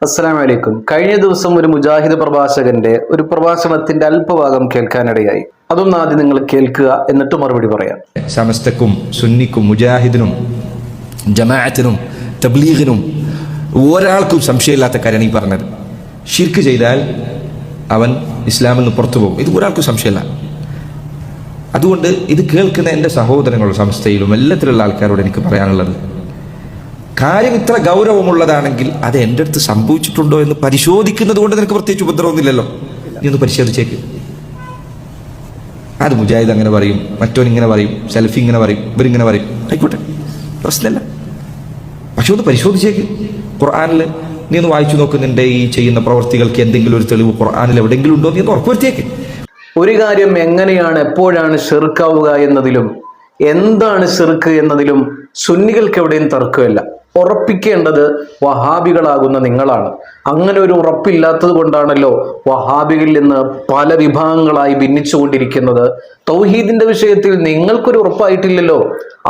അസ്സലാമു അലൈക്കും. കഴിഞ്ഞ ദിവസം ഒരു മുജാഹിദ് പ്രഭാഷകന്റെ ഒരു പ്രഭാഷണത്തിന്റെ അല്പഭാഗം കേൾക്കാനിടയായി. അതൊന്നും ആദ്യം നിങ്ങൾ കേൾക്കുക, എന്നിട്ട് മറുപടി പറയാം. സമസ്തക്കും സുന്നിക്കും മുജാഹിദിനും ജമാഅത്തിനും തബ്ലീഗിനും ഒരാൾക്കും സംശയമില്ലാത്ത കാര്യമാണ് ഈ പറഞ്ഞത്. ഷിർക്ക് ചെയ്താൽ അവൻ ഇസ്ലാമിൽ നിന്ന് പുറത്തു പോകും. ഇത് ഒരാൾക്കും സംശയമില്ല. അതുകൊണ്ട് ഇത് കേൾക്കുന്ന എൻ്റെ സഹോദരങ്ങളും സംസ്ഥയിലും എല്ലാത്തിലുള്ള ആൾക്കാരോട് എനിക്ക് പറയാനുള്ളത്, കാര്യം ഇത്ര ഗൗരവമുള്ളതാണെങ്കിൽ അത് എൻ്റെ അടുത്ത് സംഭവിച്ചിട്ടുണ്ടോ എന്ന് പരിശോധിക്കുന്നത് കൊണ്ട് നിനക്ക് പ്രത്യേകിച്ച് ഉപദ്രവമൊന്നുമില്ലല്ലോ. നീ ഒന്ന് പരിശോധിച്ചേക്ക്. അത് മുജാഹിദ് അങ്ങനെ പറയും, മറ്റോൻ ഇങ്ങനെ പറയും, സെൽഫി ഇങ്ങനെ പറയും, ഇവരിങ്ങനെ പറയും, ആയിക്കോട്ടെ, പ്രശ്നമില്ല. പക്ഷെ ഒന്ന് പരിശോധിച്ചേക്ക്. ഖുർആനിൽ നീ ഒന്ന് വായിച്ചു നോക്കുന്നുണ്ട്, ഈ ചെയ്യുന്ന പ്രവർത്തികൾക്ക് എന്തെങ്കിലും ഒരു തെളിവ് ഖുർആനിൽ എവിടെയെങ്കിലും ഉണ്ടോ നീ ഒന്ന് ഉറപ്പുവരുത്തിയേക്ക്. ഒരു കാര്യം എങ്ങനെയാണ്, എപ്പോഴാണ് ഷിർക്കാവുക എന്നതിലും എന്താണ് ഷിർക്ക് എന്നതിലും സുന്നികൾക്ക് എവിടെയും തർക്കമില്ല. ഉറപ്പിക്കേണ്ടത് വഹാബികളാകുന്ന നിങ്ങളാണ്. അങ്ങനെ ഒരു ഉറപ്പില്ലാത്തത് കൊണ്ടാണല്ലോ വഹാബികളിൽ നിന്ന് പല വിഭാഗങ്ങളായി ഭിന്നിച്ചുകൊണ്ടിരിക്കുന്നത്. തൗഹീദിന്റെ വിഷയത്തിൽ നിങ്ങൾക്കൊരു ഉറപ്പായിട്ടില്ലല്ലോ.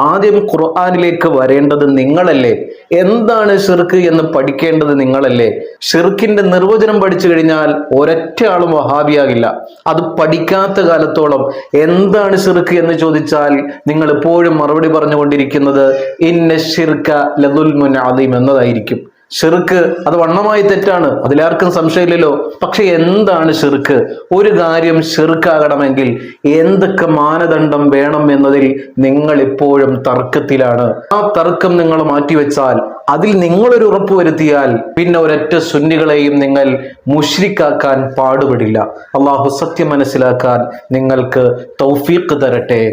ആദ്യം ഖുർആനിലേക്ക് വരേണ്ടത് നിങ്ങളല്ലേ. എന്താണ് ഷിർക്ക് എന്ന് പഠിക്കേണ്ടത് നിങ്ങളല്ലേ. ഷിർക്കിന്റെ നിർവചനം പഠിച്ചു കഴിഞ്ഞാൽ ഒരൊറ്റ ആളും വഹാബിയാകില്ല. അത് പഠിക്കാത്ത കാലത്തോളം എന്താണ് ഷിർക്ക് എന്ന് ചോദിച്ചാൽ നിങ്ങൾ എപ്പോഴും മറുപടി പറഞ്ഞുകൊണ്ടിരിക്കുന്നത് ഇന്ന ശിർക ലദുൽമുൻ അദീം എന്നതായിരിക്കും. ഷിർക്ക് അത് വണ്ണമായി തെറ്റാണ്, അതിലാർക്കും സംശയമില്ലല്ലോ. പക്ഷെ എന്താണ് ഷിർക്ക്? ഒരു കാര്യം ഷിർക്കാകണമെങ്കിൽ എന്തൊക്കെ മാനദണ്ഡം വേണം എന്നതിൽ നിങ്ങൾ ഇപ്പോഴും തർക്കത്തിലാണ്. ആ തർക്കം നിങ്ങൾ മാറ്റിവെച്ചാൽ, അതിൽ നിങ്ങളൊരു ഉറപ്പ് വരുത്തിയാൽ പിന്നെ ഒരൊറ്റ സുന്നികളെയും നിങ്ങൾ മുശ്രിക്കാക്കാൻ പാടുപെടില്ല. അള്ളാഹു സത്യം മനസ്സിലാക്കാൻ നിങ്ങൾക്ക് തൗഫീഖ് തരട്ടെ.